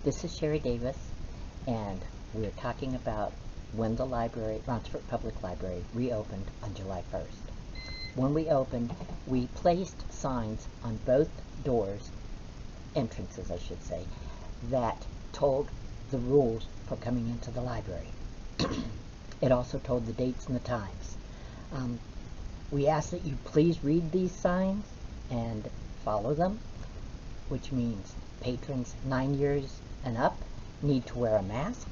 This is Sherry Davis, and we're talking about when the library, Ronceverte Public Library, reopened on July 1st. When we opened, we placed signs on both doors, entrances I should say, that told the rules for coming into the library. It also told the dates and the times. We ask that you please read these signs and follow them, which means patrons 9 years and up need to wear a mask.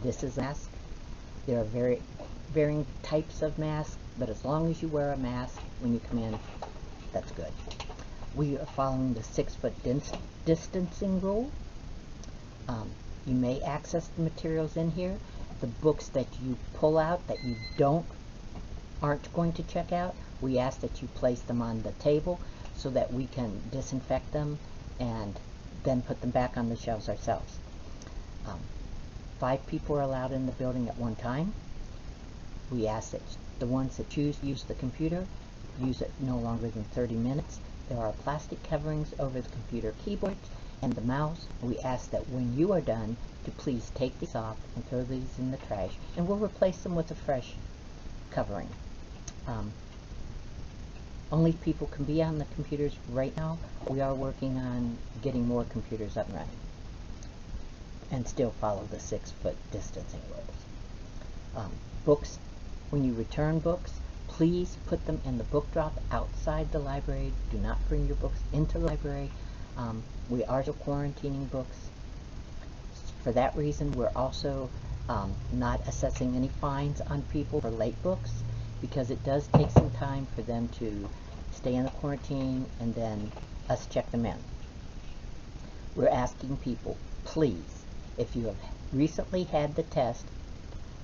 This is a mask. There are varying types of masks, but as long as you wear a mask when you come in, that's good. We are following the 6-foot distancing rule. You may access the materials in here. The books that you pull out that you aren't going to check out, we ask that you place them on the table so that we can disinfect them and then put them back on the shelves ourselves. 5 people are allowed in the building at one time. We ask that the ones that choose to use the computer use it no longer than 30 minutes. There are plastic coverings over the computer keyboards and the mouse. We ask that when you are done to please take these off and throw these in the trash, and we'll replace them with a fresh covering. Only people can be on the computers right now. We are working on getting more computers up and running and still follow the 6-foot distancing rules. Books, when you return books, please put them in the book drop outside the library. Do not bring your books into the library. We are still quarantining books. For that reason, we're also not assessing any fines on people for late books, because it does take some time for them to stay in the quarantine and then us check them in. We're asking people, please, if you have recently had the test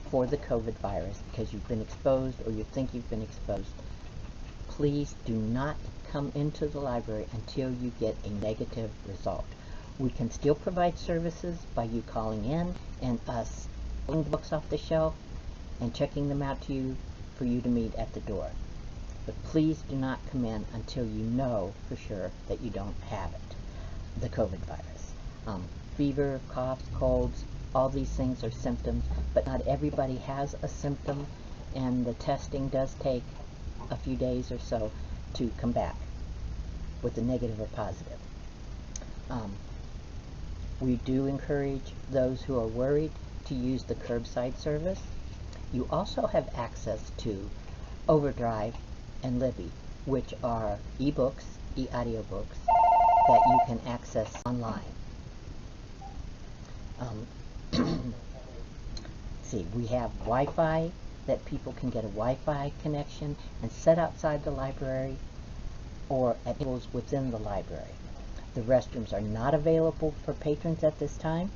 for the COVID virus because you've been exposed or you think you've been exposed, please do not come into the library until you get a negative result. We can still provide services by you calling in and us pulling the books off the shelf and checking them out to you for you to meet at the door. But please do not come in until you know for sure that you don't have it, the COVID virus. Fever, coughs, colds, all these things are symptoms, but not everybody has a symptom, and the testing does take a few days or so to come back with a negative or positive. We do encourage those who are worried to use the curbside service. You also have access to Overdrive and Libby, which are e-books, e-audiobooks that you can access online. See, we have Wi-Fi that people can get a Wi-Fi connection and set outside the library or at tables within the library. The restrooms are not available for patrons at this time,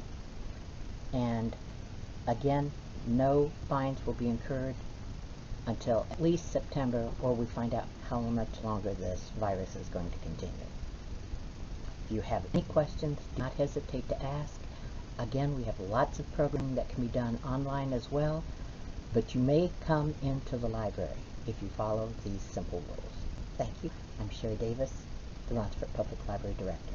and again, no fines will be incurred until at least September, or we find out how much longer this virus is going to continue. If you have any questions, do not hesitate to ask. Again, we have lots of programming that can be done online as well, but you may come into the library if you follow these simple rules. Thank you. I'm Sherry Davis, the Ronceverte Public Library Director.